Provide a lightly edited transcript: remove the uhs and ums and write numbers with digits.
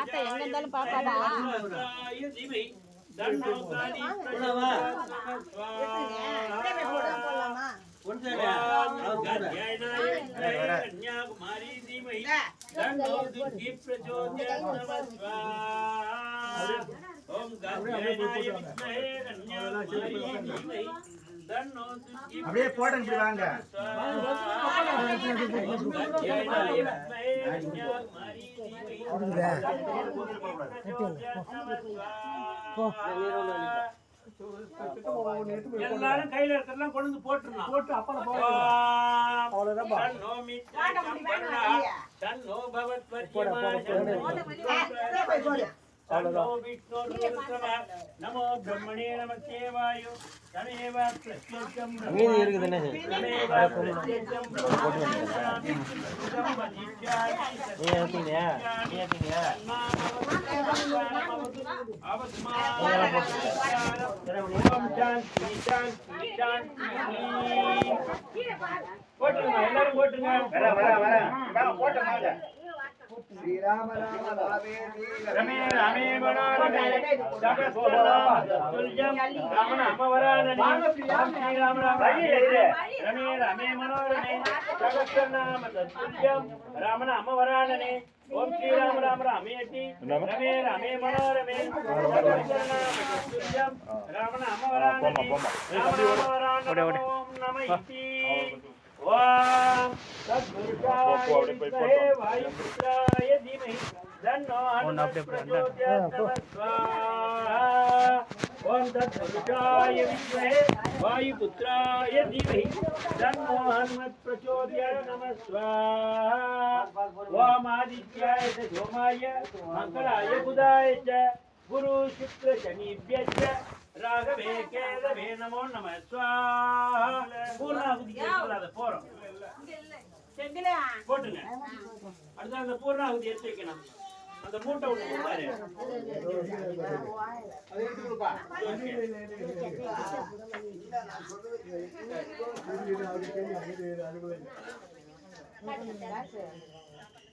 ஆத்த எங்க இருந்தாலும் பாப்பாடா அப்படியே போட்டு வாங்க எல்லாரும் கையில இருக்கிறதெல்லாம் கொண்டு வந்து போட்டுறணும். போட்டு அப்பளம் நமோ பிரம்மணே நமஸ்தே வாயு தமேவ பிரத்யக்ஷம் மீதி இருக்குதுனே போட்டுருங்க எல்லாரும் போட்டுருங்க श्री राम राम रामे रमे रामे मनोरमे तुल्यं राम नामवरानने श्री राम राम रमे रामे मनोरमे सहस्रनाम तुल्यं राम नामवरानने ओम श्री राम राम रामेति रमे रामे मनोरमे सहस्रनाम तुल्यं राम नामवरानने राम नामवरानने ओम नमः इति ओम तद्गुरुशाय विद्महे वायुपुत्राय धीमहि तन्नो हनुमत् प्रचोदयात् नमः स्वाहा ओम तद्गुरुशाय विद्महे वायुपुत्राय धीमहि तन्नो हनुमत् प्रचोदयात् नमः स्वाहा ओम आदित्याय च सोमाय मंगलाय बुधाय च गुरु शुक्र शनिभ्यश्च राघवे केशवे नमो नमः स्वाहा पूर्णाहुति கேட்கலாத போறோம் செங்கலே போடுங்க அடுத்து அந்த பூர்ணாகுதி எடுத்து வைக்கணும் அந்த மூட்டை ஒண்ணு கொடுத்தாரு அதை எடுத்து கொடுப்பா இல்ல நான் சொல்றது